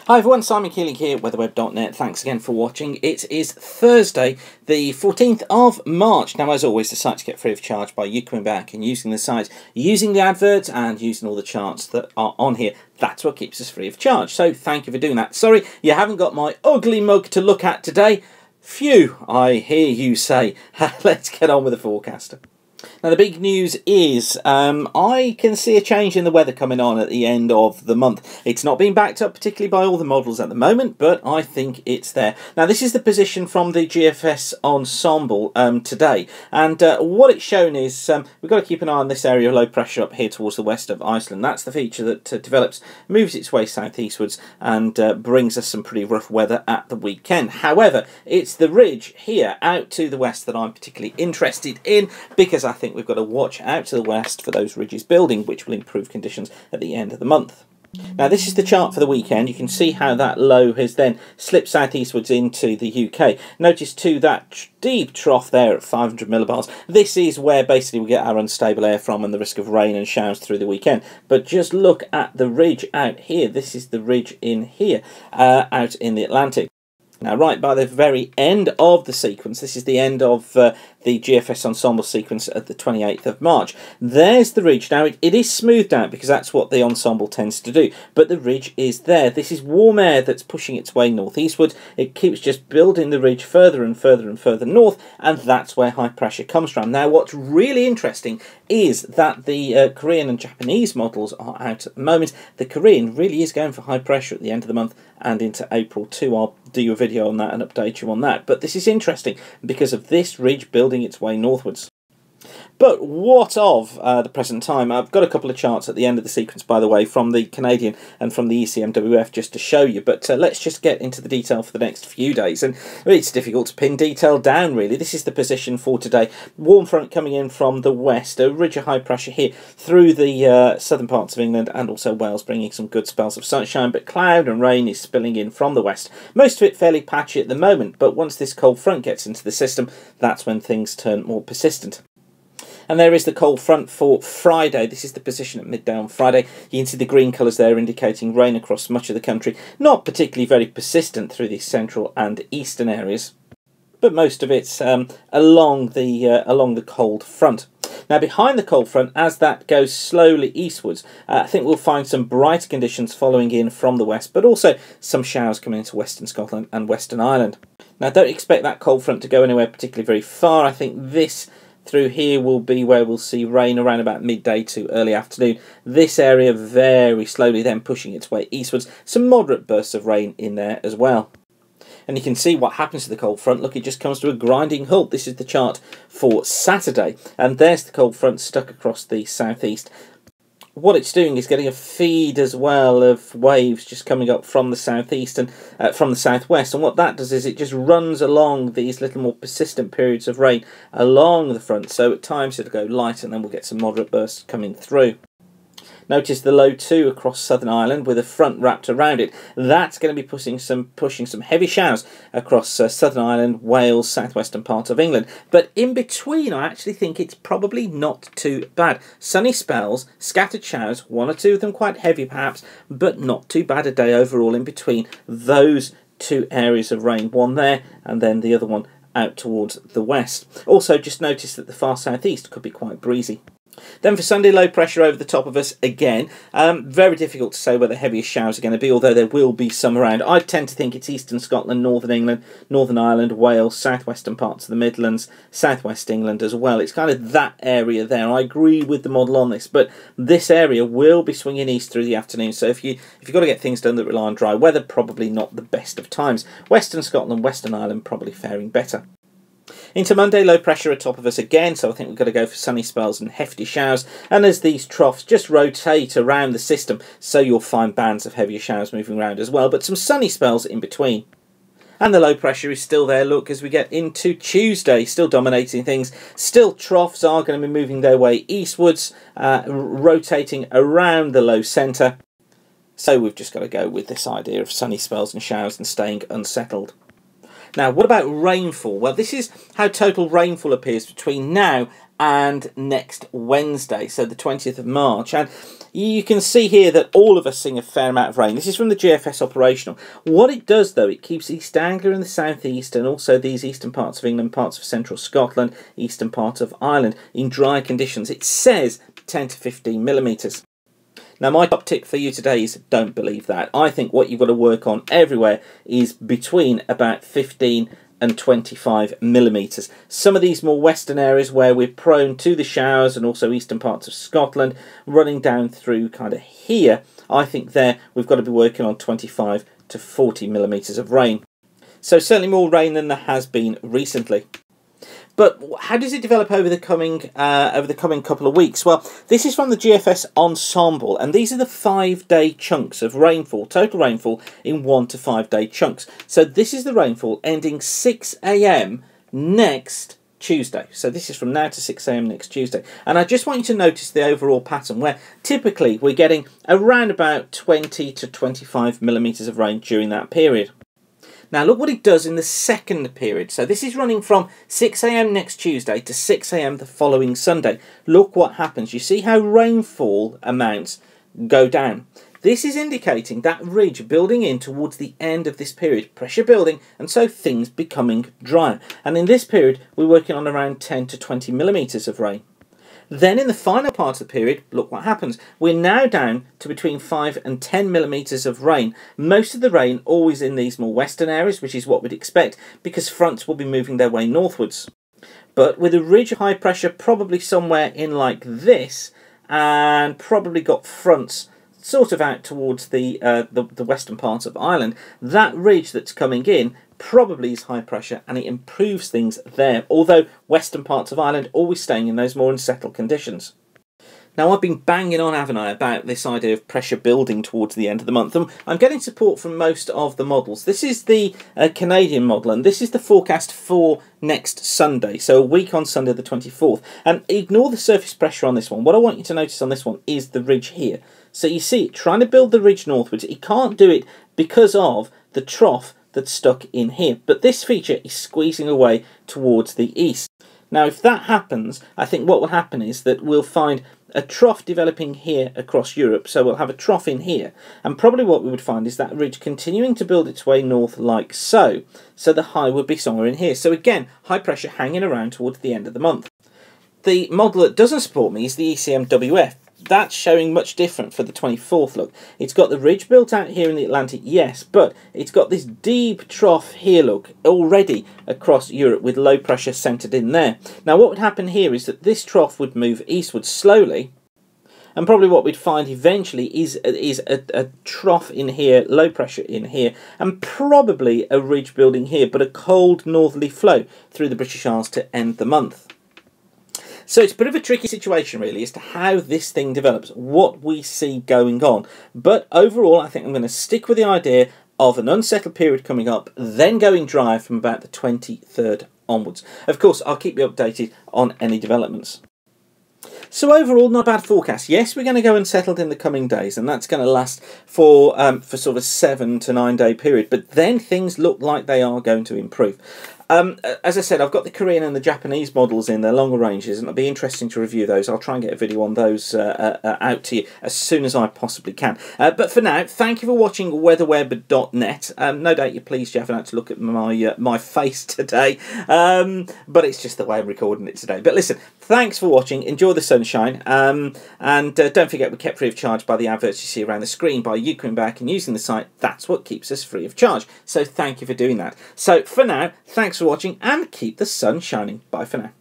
Hi everyone, Simon Keeling here, weatherweb.net. Thanks again for watching. It is Thursday, the 14th of March. Now, as always, the sites get free of charge by you coming back and using the site, using the adverts and using all the charts that are on here. That's what keeps us free of charge. So thank you for doing that. Sorry, you haven't got my ugly mug to look at today. Phew, I hear you say. Let's get on with the forecast. Now the big news is I can see a change in the weather coming on at the end of the month. It's not being backed up particularly by all the models at the moment, but I think it's there. Now this is the position from the GFS ensemble today, and what it's shown is we've got to keep an eye on this area of low pressure up here towards the west of Iceland. That's the feature that develops, moves its way southeastwards and brings us some pretty rough weather at the weekend. However, it's the ridge here out to the west that I'm particularly interested in, because I think we've got to watch out to the west for those ridges building, which will improve conditions at the end of the month. Now this is the chart for the weekend. You can see how that low has then slipped southeastwards into the UK. Notice too that deep trough there at 500 millibars. This is where basically we get our unstable air from and the risk of rain and showers through the weekend. But just look at the ridge out here. This is the ridge in here, out in the Atlantic. Now, right by the very end of the sequence, this is the end of the GFS ensemble sequence at the 28th of March. There's the ridge. Now, it is smoothed out because that's what the ensemble tends to do, but the ridge is there. This is warm air that's pushing its way northeastward. It keeps just building the ridge further and further and further north, and that's where high pressure comes from. Now, what's really interesting is that the Korean and Japanese models are out at the moment. The Korean really is going for high pressure at the end of the month and into April too. I'll do you a video on that and update you on that. But this is interesting because of this ridge building its way northwards. But what of the present time? I've got a couple of charts at the end of the sequence, by the way, from the Canadian and from the ECMWF just to show you. But let's just get into the detail for the next few days. And it's difficult to pin detail down, really. This is the position for today. Warm front coming in from the west. A ridge of high pressure here through the southern parts of England and also Wales, bringing some good spells of sunshine. But cloud and rain is spilling in from the west. Most of it fairly patchy at the moment. But once this cold front gets into the system, that's when things turn more persistent. And there is the cold front for Friday. This is the position at midday on Friday. You can see the green colours there indicating rain across much of the country. Not particularly very persistent through the central and eastern areas, but most of it's along the cold front. Now behind the cold front, as that goes slowly eastwards, I think we'll find some brighter conditions following in from the west, but also some showers coming into Western Scotland and Western Ireland. Now don't expect that cold front to go anywhere particularly very far. I think this through here will be where we'll see rain around about midday to early afternoon. This area very slowly then pushing its way eastwards. Some moderate bursts of rain in there as well. And you can see what happens to the cold front. Look, it just comes to a grinding halt. This is the chart for Saturday. And there's the cold front stuck across the southeast. What it's doing is getting a feed as well of waves just coming up from the southeast and from the southwest, and what that does is it just runs along these little more persistent periods of rain along the front, so at times it'll go light and then we'll get some moderate bursts coming through. Notice the low 2 across Southern Ireland with a front wrapped around it. That's going to be pushing some heavy showers across Southern Ireland, Wales, southwestern part of England. But in between, I actually think it's probably not too bad. Sunny spells, scattered showers, one or two of them quite heavy perhaps, but not too bad a day overall in between those two areas of rain. One there and then the other one out towards the west. Also, just notice that the far southeast could be quite breezy. Then for Sunday, low pressure over the top of us again. Very difficult to say where the heaviest showers are going to be, although there will be some around. I tend to think it's eastern Scotland, northern England, Northern Ireland, Wales, southwestern parts of the Midlands, southwest England as well. It's kind of that area there. I agree with the model on this, but this area will be swinging east through the afternoon. So if you've got to get things done that rely on dry weather, probably not the best of times. Western Scotland, Western Ireland probably faring better. Into Monday, low pressure atop of us again, so I think we've got to go for sunny spells and hefty showers. And as these troughs just rotate around the system, so you'll find bands of heavier showers moving around as well, but some sunny spells in between. And the low pressure is still there, look, as we get into Tuesday, still dominating things. Still troughs are going to be moving their way eastwards, rotating around the low centre. So we've just got to go with this idea of sunny spells and showers and staying unsettled. Now, what about rainfall? Well, this is how total rainfall appears between now and next Wednesday, so the 20th of March. And you can see here that all of us seeing a fair amount of rain. This is from the GFS operational. What it does, though, it keeps East Anglia in the southeast and also these eastern parts of England, parts of central Scotland, eastern part of Ireland in dry conditions. It says 10 to 15 millimetres. Now, my top tip for you today is don't believe that. I think what you've got to work on everywhere is between about 15 and 25 millimetres. Some of these more western areas where we're prone to the showers and also eastern parts of Scotland running down through kind of here, I think there we've got to be working on 25 to 40 millimetres of rain. So certainly more rain than there has been recently. But how does it develop over the coming couple of weeks? Well, this is from the GFS Ensemble, and these are the 5-day chunks of rainfall, total rainfall in 1 to 5 day chunks. So this is the rainfall ending 6 AM next Tuesday. So this is from now to 6 AM next Tuesday. And I just want you to notice the overall pattern where typically we're getting around about 20 to 25 millimetres of rain during that period. Now look what it does in the second period. So this is running from 6 AM next Tuesday to 6 AM the following Sunday. Look what happens. You see how rainfall amounts go down. This is indicating that ridge building in towards the end of this period, pressure building, and so things becoming drier. And in this period, we're working on around 10 to 20 millimetres of rain. Then in the final part of the period, look what happens. We're now down to between 5 and 10 millimetres of rain. Most of the rain always in these more western areas, which is what we'd expect, because fronts will be moving their way northwards. But with a ridge of high pressure probably somewhere in like this, and probably got fronts sort of out towards the western part of Ireland, that ridge that's coming in probably is high pressure and it improves things there, although western parts of Ireland always staying in those more unsettled conditions. Now I've been banging on, haven't I, about this idea of pressure building towards the end of the month, and I'm getting support from most of the models. This is the Canadian model, and this is the forecast for next Sunday, so a week on Sunday the 24th. And ignore the surface pressure on this one. What I want you to notice on this one is the ridge here. So you see it trying to build the ridge northwards. It can't do it because of the trough that's stuck in here, but this feature is squeezing away towards the east. Now if that happens, I think what will happen is that we'll find a trough developing here across Europe, so we'll have a trough in here, and probably what we would find is that ridge continuing to build its way north like so, so the high would be somewhere in here. So again, high pressure hanging around towards the end of the month. The model that doesn't support me is the ECMWF. That's showing much different for the 24th look. It's got the ridge built out here in the Atlantic, yes, but it's got this deep trough here, look, already across Europe with low pressure centred in there. Now what would happen here is that this trough would move eastwards slowly, and probably what we'd find eventually is a trough in here, low pressure in here, and probably a ridge building here, but a cold northerly flow through the British Isles to end the month. So it's a bit of a tricky situation really as to how this thing develops, what we see going on. But overall, I think I'm going to stick with the idea of an unsettled period coming up, then going dry from about the 23rd onwards. Of course, I'll keep you updated on any developments. So overall, not a bad forecast. Yes, we're going to go unsettled in the coming days, and that's going to last for sort of a 7 to 9 day period. But then things look like they are going to improve. As I said, I've got the Korean and the Japanese models in their longer ranges, and it'll be interesting to review those. I'll try and get a video on those out to you as soon as I possibly can. But for now, thank you for watching weatherweb.net. No doubt you're pleased you haven't had to look at my face today, but it's just the way I'm recording it today. But listen, thanks for watching. Enjoy the sunshine, and don't forget we're kept free of charge by the adverts you see around the screen by you coming back and using the site. That's what keeps us free of charge. So thank you for doing that. So for now, thanks for watching and keep the sun shining. Bye for now.